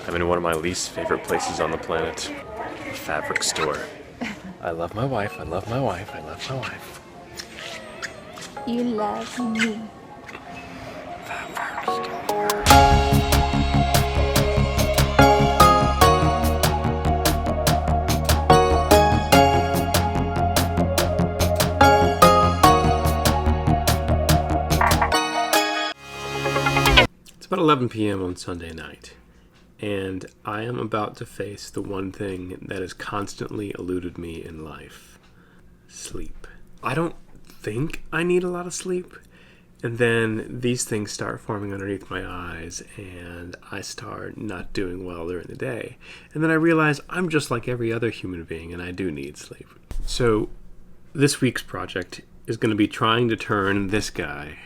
I'm in one of my least favorite places on the planet, a fabric store. I love my wife, I love my wife, I love my wife. You love me. Fabric store. It's about 11 p.m. on Sunday night, and I am about to face the one thing that has constantly eluded me in life: sleep. I don't think I need a lot of sleep, and then these things start forming underneath my eyes, and I start not doing well during the day. And then I realize I'm just like every other human being, and I do need sleep. So this week's project is going to be trying to turn this guy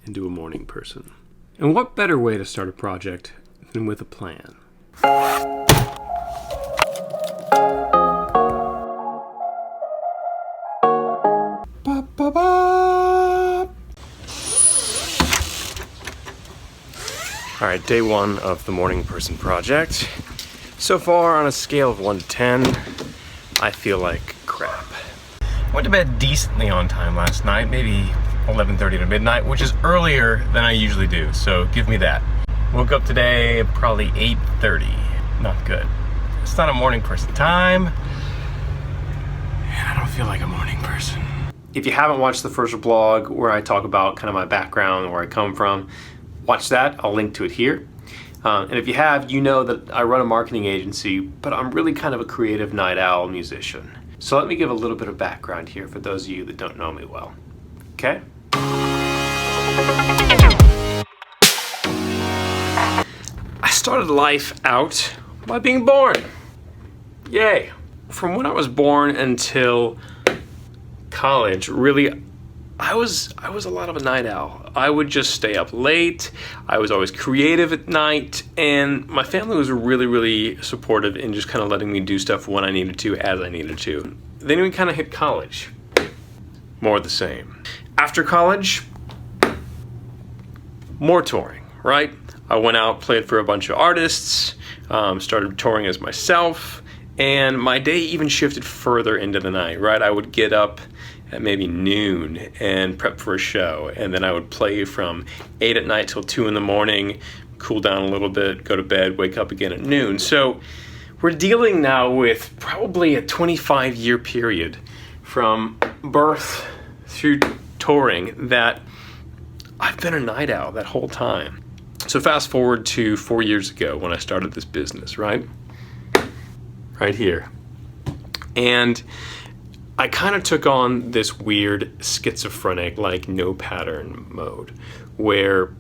into a morning person. And what better way to start a project than with a plan? All right, day one of the morning person project. So far, on a scale of 1 to 10, I feel like crap. I went to bed decently on time last night, maybe 11:30 to midnight, which is earlier than I usually do, so give me that. Woke up today probably 8:30. Not good. It's not a morning person time, and I don't feel like a morning person. If you haven't watched the first vlog where I talk about kind of my background, where I come from, watch that. I'll link to it here. And if you have, you know that I run a marketing agency, but I'm really kind of a creative night owl musician. So let me give a little bit of background here for those of you that don't know me well. Okay? I started life out by being born. Yay. From when I was born until college, really, I was a lot of a night owl. I would just stay up late. I was always creative at night, and my family was really, really supportive in just kind of letting me do stuff when I needed to, as I needed to. Then we kind of hit college. More of the same. After college, more touring, right? I went out, played for a bunch of artists, started touring as myself, and my day even shifted further into the night, right? I would get up at maybe noon and prep for a show, and then I would play from 8 at night till 2 in the morning, cool down a little bit, go to bed, wake up again at noon. So we're dealing now with probably a 25-year period from birth through touring that I've been a night owl that whole time. So fast forward to 4 years ago when I started this business, right? Right here. And I kind of took on this weird schizophrenic, like no pattern mode, where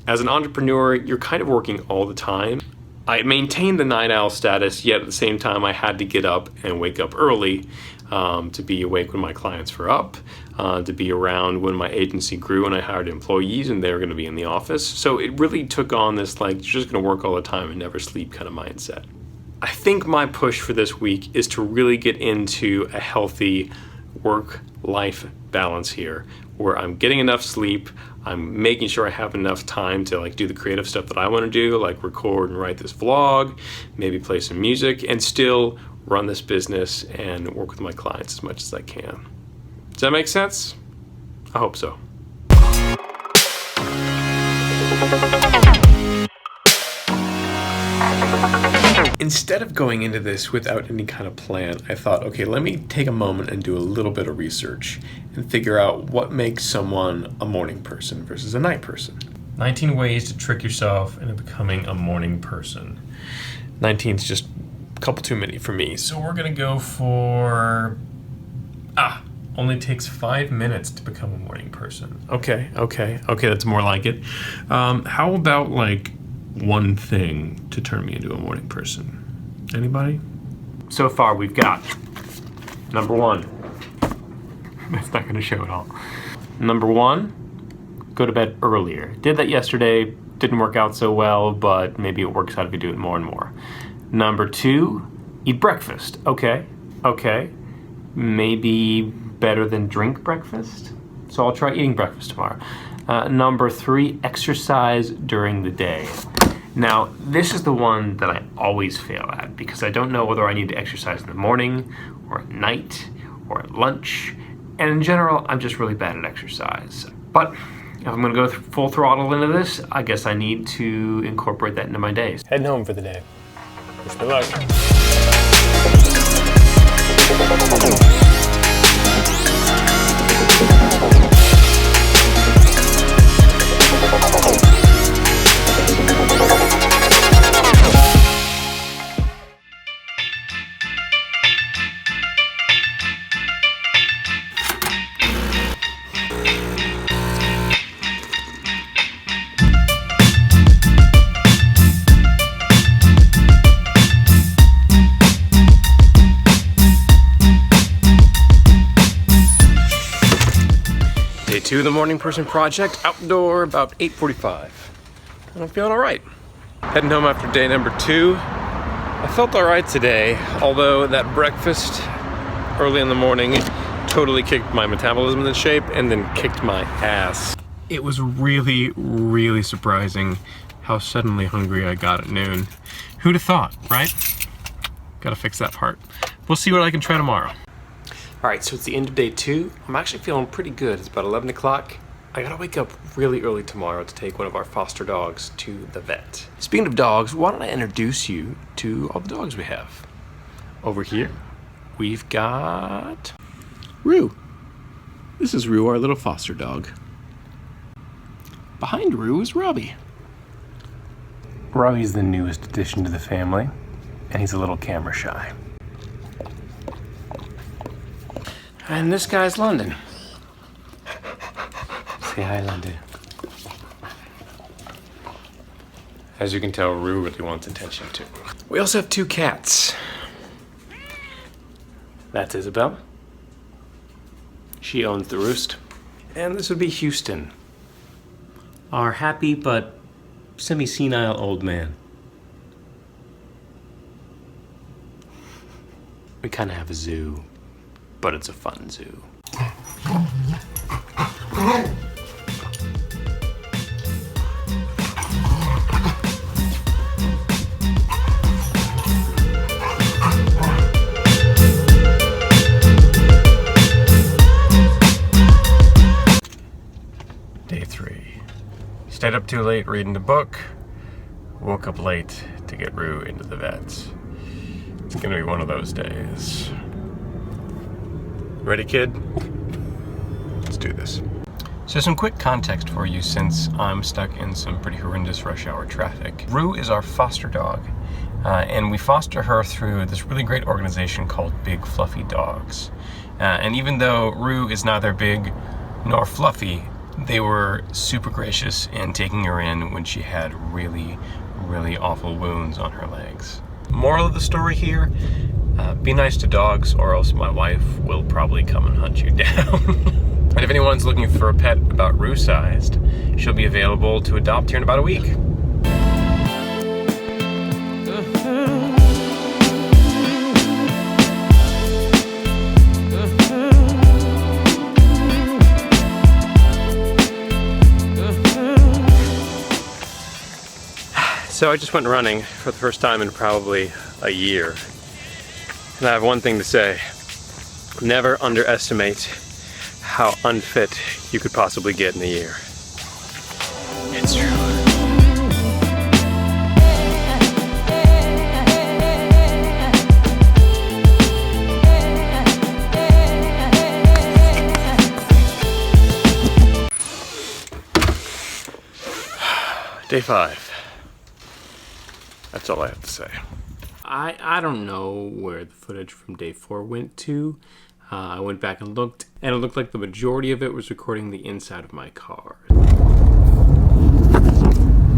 as an entrepreneur, you're kind of working all the time. I maintained the night owl status, yet at the same time I had to get up and wake up early to be awake when my clients were up, to be around when my agency grew and I hired employees and they were going to be in the office. So it really took on this like, you're just going to work all the time and never sleep kind of mindset. I think my push for this week is to really get into a healthy work-life balance here, where I'm getting enough sleep, I'm making sure I have enough time to like do the creative stuff that I want to do, like record and write this vlog, maybe play some music, and still run this business and work with my clients as much as I can. Does that make sense? I hope so. Instead of going into this without any kind of plan, I thought, okay, let me take a moment and do a little bit of research and figure out what makes someone a morning person versus a night person. 19 ways to trick yourself into becoming a morning person. 19 is just a couple too many for me, so we're gonna go for, only takes 5 minutes to become a morning person. Okay, that's more like it. How about like one thing to turn me into a morning person? Anybody? So far we've got number 1. It's not gonna show at all. Number 1, go to bed earlier. Did that yesterday, didn't work out so well, but maybe it works out if you do it more and more. Number 2, eat breakfast. Okay. Maybe better than drink breakfast? So I'll try eating breakfast tomorrow. Number 3, exercise during the day. Now, this is the one that I always fail at because I don't know whether I need to exercise in the morning or at night or at lunch. And in general, I'm just really bad at exercise. But if I'm gonna go full throttle into this, I guess I need to incorporate that into my days. Heading home for the day. Wish me luck. Day 2 of the Morning Person Project, outdoor, about 8:45. And I'm feeling all right. Heading home after day number 2. I felt all right today, although that breakfast early in the morning totally kicked my metabolism into shape and then kicked my ass. It was really, really surprising how suddenly hungry I got at noon. Who'd have thought, right? Gotta fix that part. We'll see what I can try tomorrow. All right, so it's the end of day 2. I'm actually feeling pretty good. It's about 11 o'clock. I gotta wake up really early tomorrow to take one of our foster dogs to the vet. Speaking of dogs, why don't I introduce you to all the dogs we have? Over here, we've got Rue. This is Rue, our little foster dog. Behind Rue is Robbie. Robbie's the newest addition to the family, and he's a little camera shy. And this guy's London. Say hi, London. As you can tell, Rue really wants attention too. We also have 2 cats. That's Isabel. She owns the roost. And this would be Houston, our happy but semi-senile old man. We kind of have a zoo, but it's a fun zoo. Day 3. Stayed up too late reading the book. Woke up late to get Rue into the vets. It's gonna be one of those days. Ready, kid? Let's do this. So some quick context for you since I'm stuck in some pretty horrendous rush hour traffic. Rue is our foster dog, and we foster her through this really great organization called Big Fluffy Dogs. And even though Rue is neither big nor fluffy, they were super gracious in taking her in when she had really, really awful wounds on her legs. Moral of the story here, be nice to dogs or else my wife will probably come and hunt you down. And if anyone's looking for a pet about Rue-sized, she'll be available to adopt here in about a week. So I just went running for the first time in probably a year. And I have one thing to say. Never underestimate how unfit you could possibly get in a year. It's true. Day 5. That's all I have to say. I don't know where the footage from day 4 went to. I went back and looked, and it looked like the majority of it was recording the inside of my car.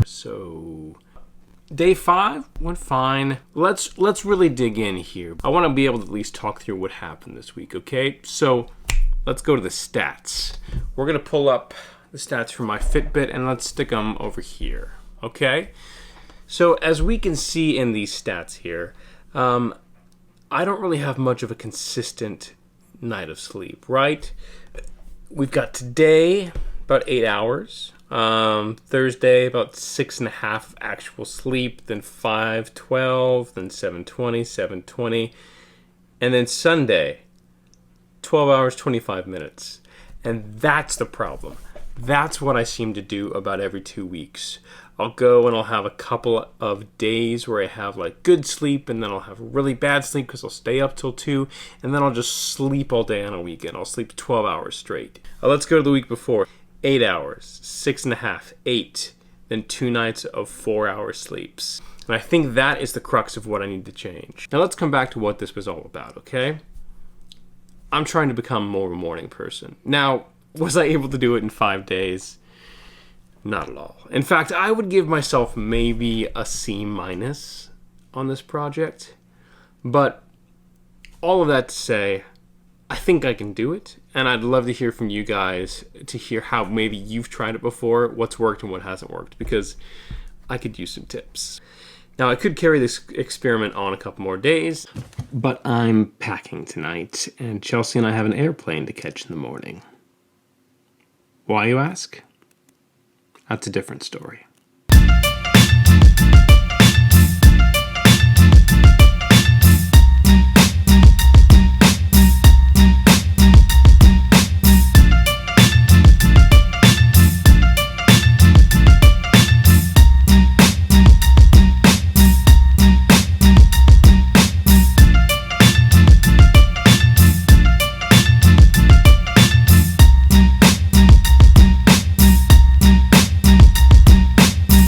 So, day 5 went fine. Let's really dig in here. I want to be able to at least talk through what happened this week, okay? So, let's go to the stats. We're gonna pull up the stats from my Fitbit and let's stick them over here, okay? So as we can see in these stats here, I don't really have much of a consistent night of sleep, right? We've got today about 8 hours. Thursday, about 6.5 actual sleep, then 5:12, then 7:20, 7:20, and then Sunday, 12 hours, 25 minutes. And that's the problem. That's what I seem to do about every 2 weeks. I'll go and I'll have a couple of days where I have like good sleep, and then I'll have really bad sleep because I'll stay up till 2, and then I'll just sleep all day on a weekend. I'll sleep 12 hours straight. Let's go to the week before. 8 hours, 6.5, 8, then 2 nights of 4 hour sleeps. And I think that is the crux of what I need to change. Now let's come back to what this was all about, okay? I'm trying to become more of a morning person. Now, was I able to do it in 5 days? Not at all. In fact, I would give myself maybe a C- on this project. But all of that to say, I think I can do it. And I'd love to hear from you guys to hear how maybe you've tried it before, what's worked and what hasn't worked, because I could use some tips. Now, I could carry this experiment on a couple more days, but I'm packing tonight, and Chelsea and I have an airplane to catch in the morning. Why, you ask? That's a different story.